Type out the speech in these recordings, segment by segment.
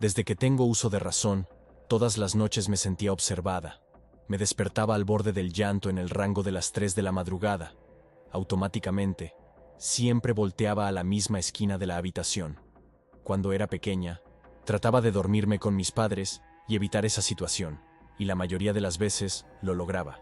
Desde que tengo uso de razón, todas las noches me sentía observada. Me despertaba al borde del llanto en el rango de las 3 de la madrugada. Automáticamente, siempre volteaba a la misma esquina de la habitación. Cuando era pequeña, trataba de dormirme con mis padres y evitar esa situación, y la mayoría de las veces lo lograba.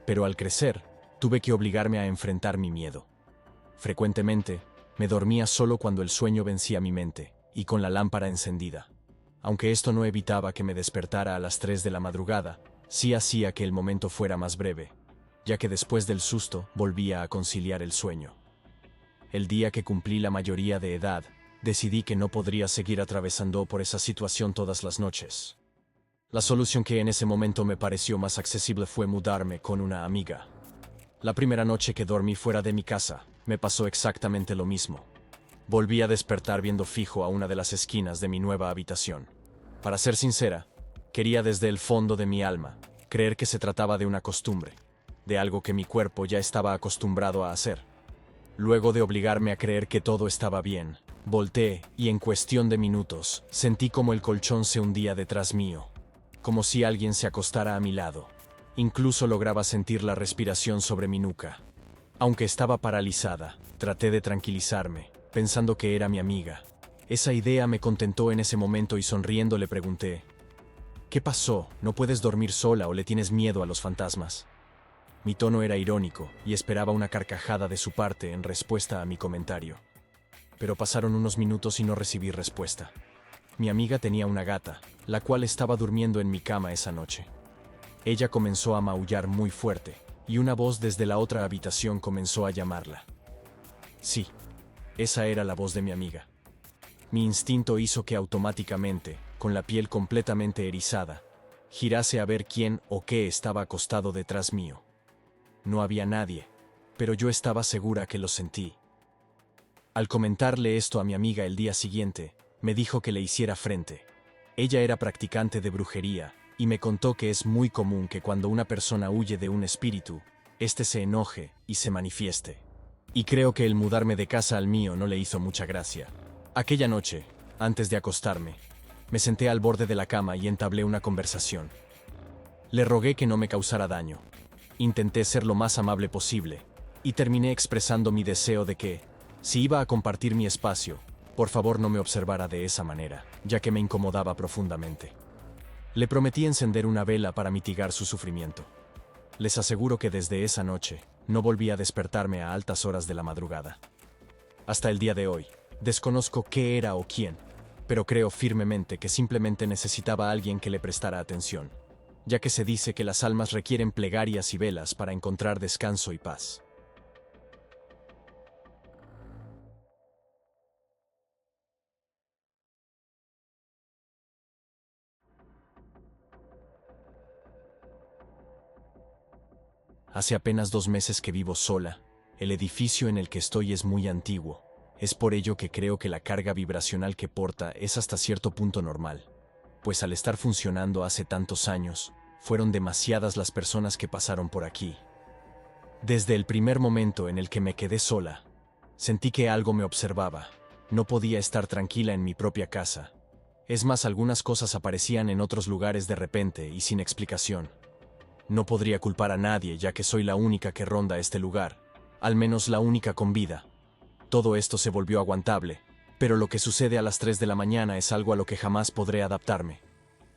Pero al crecer, tuve que obligarme a enfrentar mi miedo. Frecuentemente, me dormía solo cuando el sueño vencía mi mente, y con la lámpara encendida. Aunque esto no evitaba que me despertara a las 3 de la madrugada, sí hacía que el momento fuera más breve, ya que después del susto volvía a conciliar el sueño. El día que cumplí la mayoría de edad, decidí que no podría seguir atravesando por esa situación todas las noches. La solución que en ese momento me pareció más accesible fue mudarme con una amiga. La primera noche que dormí fuera de mi casa, me pasó exactamente lo mismo. Volví a despertar viendo fijo a una de las esquinas de mi nueva habitación. Para ser sincera, quería desde el fondo de mi alma creer que se trataba de una costumbre, de algo que mi cuerpo ya estaba acostumbrado a hacer. Luego de obligarme a creer que todo estaba bien, volteé y en cuestión de minutos sentí como el colchón se hundía detrás mío, como si alguien se acostara a mi lado. Incluso lograba sentir la respiración sobre mi nuca. Aunque estaba paralizada, traté de tranquilizarme, pensando que era mi amiga. Esa idea me contentó en ese momento y sonriendo le pregunté: ¿qué pasó? ¿No puedes dormir sola o le tienes miedo a los fantasmas? Mi tono era irónico y esperaba una carcajada de su parte en respuesta a mi comentario. Pero pasaron unos minutos y no recibí respuesta. Mi amiga tenía una gata, la cual estaba durmiendo en mi cama esa noche. Ella comenzó a maullar muy fuerte, y una voz desde la otra habitación comenzó a llamarla. Sí, esa era la voz de mi amiga. Mi instinto hizo que automáticamente, con la piel completamente erizada, girase a ver quién o qué estaba acostado detrás mío. No había nadie, pero yo estaba segura que lo sentí. Al comentarle esto a mi amiga el día siguiente, me dijo que le hiciera frente. Ella era practicante de brujería, y me contó que es muy común que cuando una persona huye de un espíritu, éste se enoje y se manifieste. Y creo que el mudarme de casa al mío no le hizo mucha gracia. Aquella noche, antes de acostarme, me senté al borde de la cama y entablé una conversación. Le rogué que no me causara daño. Intenté ser lo más amable posible, y terminé expresando mi deseo de que, si iba a compartir mi espacio, por favor no me observara de esa manera, ya que me incomodaba profundamente. Le prometí encender una vela para mitigar su sufrimiento. Les aseguro que desde esa noche, no volví a despertarme a altas horas de la madrugada. Hasta el día de hoy, desconozco qué era o quién, pero creo firmemente que simplemente necesitaba a alguien que le prestara atención, ya que se dice que las almas requieren plegarias y velas para encontrar descanso y paz. Hace apenas 2 meses que vivo sola. El edificio en el que estoy es muy antiguo. Es por ello que creo que la carga vibracional que porta es hasta cierto punto normal, pues al estar funcionando hace tantos años, fueron demasiadas las personas que pasaron por aquí. Desde el primer momento en el que me quedé sola, sentí que algo me observaba. No podía estar tranquila en mi propia casa. Es más, algunas cosas aparecían en otros lugares de repente y sin explicación. No podría culpar a nadie, ya que soy la única que ronda este lugar, al menos la única con vida. Todo esto se volvió aguantable, pero lo que sucede a las 3 de la mañana es algo a lo que jamás podré adaptarme.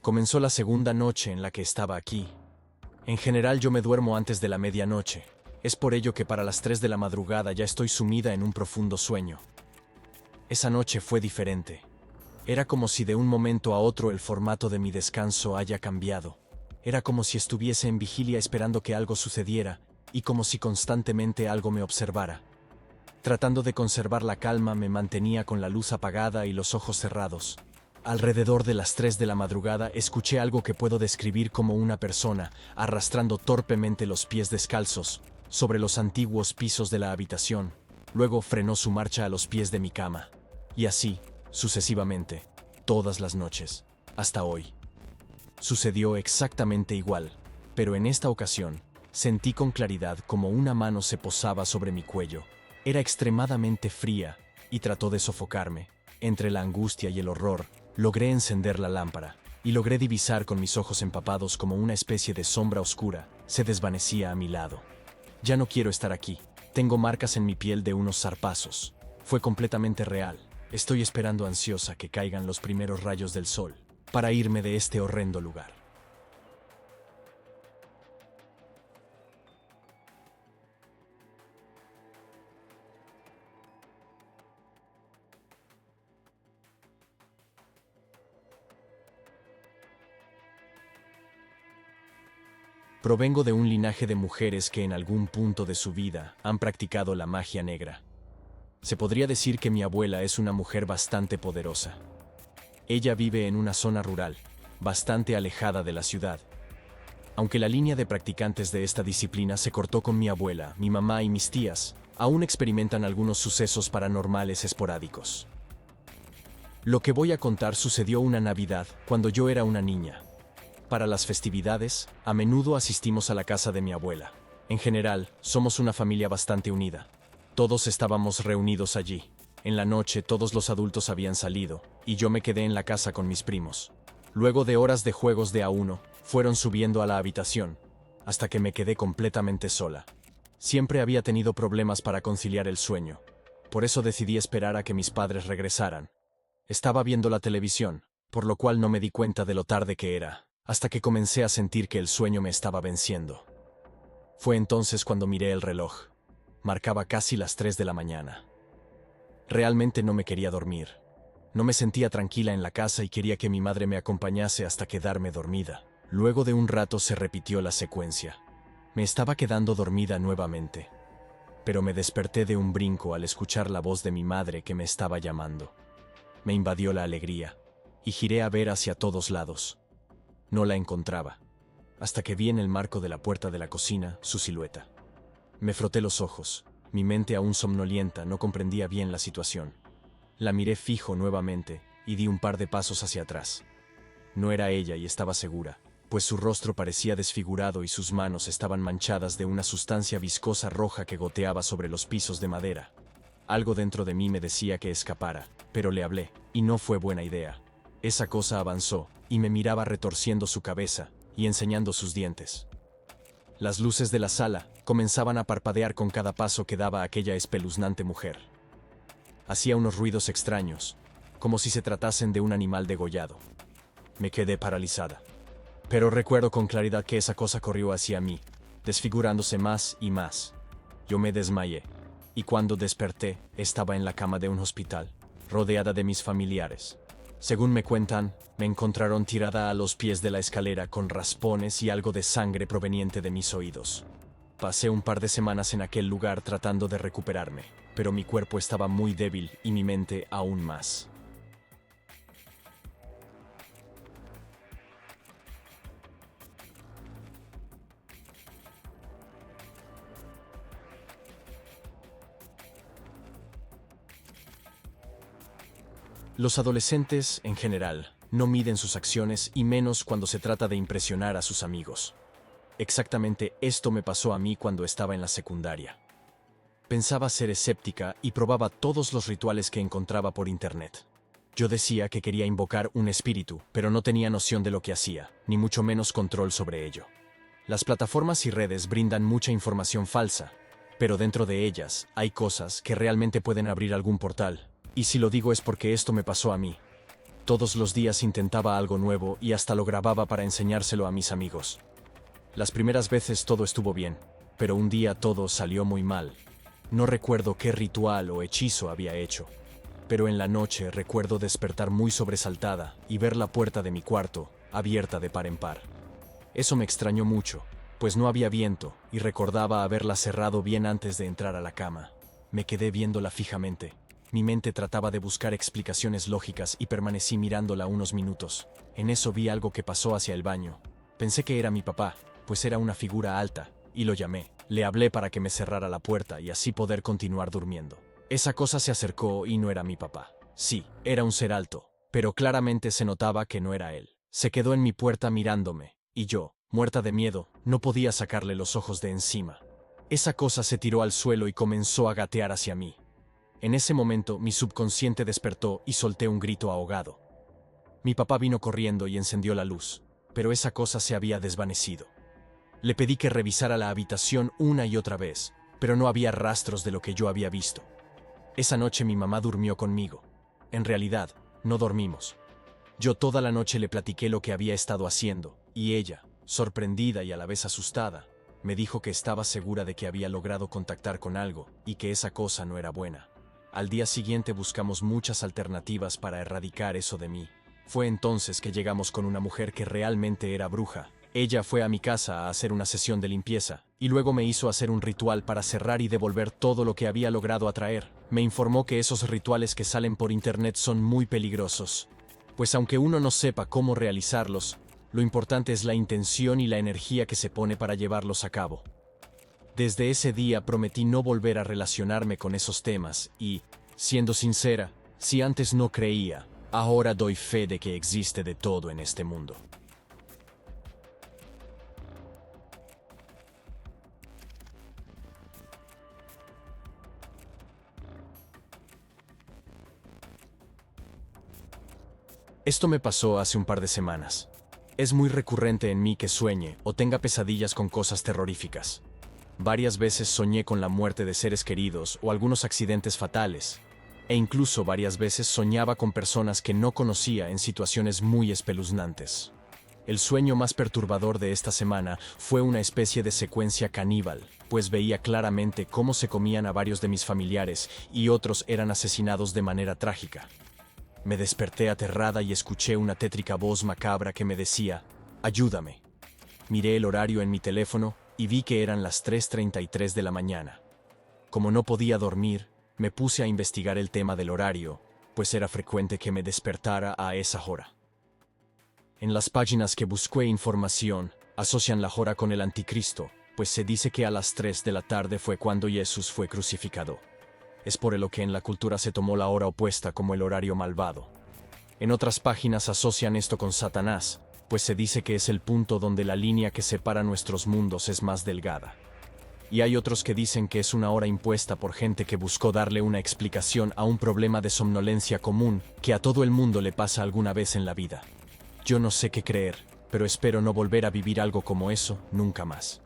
Comenzó la segunda noche en la que estaba aquí. En general yo me duermo antes de la medianoche. Es por ello que para las 3 de la madrugada ya estoy sumida en un profundo sueño. Esa noche fue diferente. Era como si de un momento a otro el formato de mi descanso haya cambiado. Era como si estuviese en vigilia esperando que algo sucediera, y como si constantemente algo me observara. Tratando de conservar la calma, me mantenía con la luz apagada y los ojos cerrados. Alrededor de las 3 de la madrugada escuché algo que puedo describir como una persona arrastrando torpemente los pies descalzos sobre los antiguos pisos de la habitación. Luego frenó su marcha a los pies de mi cama. Y así, sucesivamente, todas las noches, hasta hoy. Sucedió exactamente igual, pero en esta ocasión, sentí con claridad como una mano se posaba sobre mi cuello. Era extremadamente fría y trató de sofocarme. Entre la angustia y el horror, Logré encender la lámpara, y logré divisar con mis ojos empapados como una especie de sombra oscura se desvanecía a mi lado. Ya no quiero estar aquí. Tengo marcas en mi piel de unos zarpazos. Fue completamente real. Estoy esperando ansiosa que caigan los primeros rayos del sol para irme de este horrendo lugar. Provengo de un linaje de mujeres que en algún punto de su vida han practicado la magia negra. Se podría decir que mi abuela es una mujer bastante poderosa. Ella vive en una zona rural, bastante alejada de la ciudad. Aunque la línea de practicantes de esta disciplina se cortó con mi abuela, mi mamá y mis tías, aún experimentan algunos sucesos paranormales esporádicos. Lo que voy a contar sucedió una Navidad, cuando yo era una niña. Para las festividades, a menudo asistimos a la casa de mi abuela. En general, somos una familia bastante unida. Todos estábamos reunidos allí. En la noche todos los adultos habían salido, y yo me quedé en la casa con mis primos. Luego de horas de juegos de a uno, fueron subiendo a la habitación, hasta que me quedé completamente sola. Siempre había tenido problemas para conciliar el sueño. Por eso decidí esperar a que mis padres regresaran. Estaba viendo la televisión, por lo cual no me di cuenta de lo tarde que era, hasta que comencé a sentir que el sueño me estaba venciendo. Fue entonces cuando miré el reloj. Marcaba casi las 3 de la mañana. Realmente no me quería dormir. No me sentía tranquila en la casa y quería que mi madre me acompañase hasta quedarme dormida. Luego de un rato se repitió la secuencia. Me estaba quedando dormida nuevamente. Pero me desperté de un brinco al escuchar la voz de mi madre que me estaba llamando. Me invadió la alegría, y giré a ver hacia todos lados. No la encontraba, hasta que vi en el marco de la puerta de la cocina su silueta. Me froté los ojos. Mi mente aún somnolienta no comprendía bien la situación. La miré fijo nuevamente y di un par de pasos hacia atrás. No era ella y estaba segura, pues su rostro parecía desfigurado y sus manos estaban manchadas de una sustancia viscosa roja que goteaba sobre los pisos de madera. Algo dentro de mí me decía que escapara, pero le hablé, y no fue buena idea. Esa cosa avanzó, y me miraba retorciendo su cabeza y enseñando sus dientes. Las luces de la sala comenzaban a parpadear con cada paso que daba aquella espeluznante mujer. Hacía unos ruidos extraños, como si se tratasen de un animal degollado. Me quedé paralizada. Pero recuerdo con claridad que esa cosa corrió hacia mí, desfigurándose más y más. Yo me desmayé, y cuando desperté, estaba en la cama de un hospital, rodeada de mis familiares. Según me cuentan, me encontraron tirada a los pies de la escalera con raspones y algo de sangre proveniente de mis oídos. Pasé un par de semanas en aquel lugar tratando de recuperarme, pero mi cuerpo estaba muy débil y mi mente aún más. Los adolescentes, en general, no miden sus acciones y menos cuando se trata de impresionar a sus amigos. Exactamente esto me pasó a mí cuando estaba en la secundaria. Pensaba ser escéptica y probaba todos los rituales que encontraba por internet. Yo decía que quería invocar un espíritu, pero no tenía noción de lo que hacía, ni mucho menos control sobre ello. Las plataformas y redes brindan mucha información falsa, pero dentro de ellas hay cosas que realmente pueden abrir algún portal. Y si lo digo es porque esto me pasó a mí. Todos los días intentaba algo nuevo y hasta lo grababa para enseñárselo a mis amigos. Las primeras veces todo estuvo bien, pero un día todo salió muy mal. No recuerdo qué ritual o hechizo había hecho, pero en la noche recuerdo despertar muy sobresaltada y ver la puerta de mi cuarto abierta de par en par. Eso me extrañó mucho, pues no había viento y recordaba haberla cerrado bien antes de entrar a la cama. Me quedé viéndola fijamente. Mi mente trataba de buscar explicaciones lógicas y permanecí mirándola unos minutos. En eso vi algo que pasó hacia el baño. Pensé que era mi papá, pues era una figura alta, y lo llamé. Le hablé para que me cerrara la puerta y así poder continuar durmiendo. Esa cosa se acercó y no era mi papá. Sí, era un ser alto, pero claramente se notaba que no era él. Se quedó en mi puerta mirándome, y yo, muerta de miedo, no podía sacarle los ojos de encima. Esa cosa se tiró al suelo y comenzó a gatear hacia mí. En ese momento mi subconsciente despertó y solté un grito ahogado. Mi papá vino corriendo y encendió la luz, pero esa cosa se había desvanecido. Le pedí que revisara la habitación una y otra vez, pero no había rastros de lo que yo había visto. Esa noche mi mamá durmió conmigo. En realidad, no dormimos. Yo toda la noche le platiqué lo que había estado haciendo, y ella, sorprendida y a la vez asustada, me dijo que estaba segura de que había logrado contactar con algo, y que esa cosa no era buena. Al día siguiente buscamos muchas alternativas para erradicar eso de mí. Fue entonces que llegamos con una mujer que realmente era bruja. Ella fue a mi casa a hacer una sesión de limpieza, y luego me hizo hacer un ritual para cerrar y devolver todo lo que había logrado atraer. Me informó que esos rituales que salen por internet son muy peligrosos, pues aunque uno no sepa cómo realizarlos, lo importante es la intención y la energía que se pone para llevarlos a cabo. Desde ese día prometí no volver a relacionarme con esos temas y, siendo sincera, si antes no creía, ahora doy fe de que existe de todo en este mundo. Esto me pasó hace un par de semanas. Es muy recurrente en mí que sueñe o tenga pesadillas con cosas terroríficas. Varias veces soñé con la muerte de seres queridos o algunos accidentes fatales, e incluso varias veces soñaba con personas que no conocía en situaciones muy espeluznantes. El sueño más perturbador de esta semana fue una especie de secuencia caníbal, pues veía claramente cómo se comían a varios de mis familiares y otros eran asesinados de manera trágica. Me desperté aterrada y escuché una tétrica voz macabra que me decía, «Ayúdame». Miré el horario en mi teléfono y vi que eran las 3:33 de la mañana. Como no podía dormir, me puse a investigar el tema del horario, pues era frecuente que me despertara a esa hora. En las páginas que busqué información, asocian la hora con el anticristo, pues se dice que a las 3 de la tarde fue cuando Jesús fue crucificado. Es por lo que en la cultura se tomó la hora opuesta como el horario malvado. En otras páginas asocian esto con Satanás, pues se dice que es el punto donde la línea que separa nuestros mundos es más delgada. Y hay otros que dicen que es una hora impuesta por gente que buscó darle una explicación a un problema de somnolencia común que a todo el mundo le pasa alguna vez en la vida. Yo no sé qué creer, pero espero no volver a vivir algo como eso nunca más.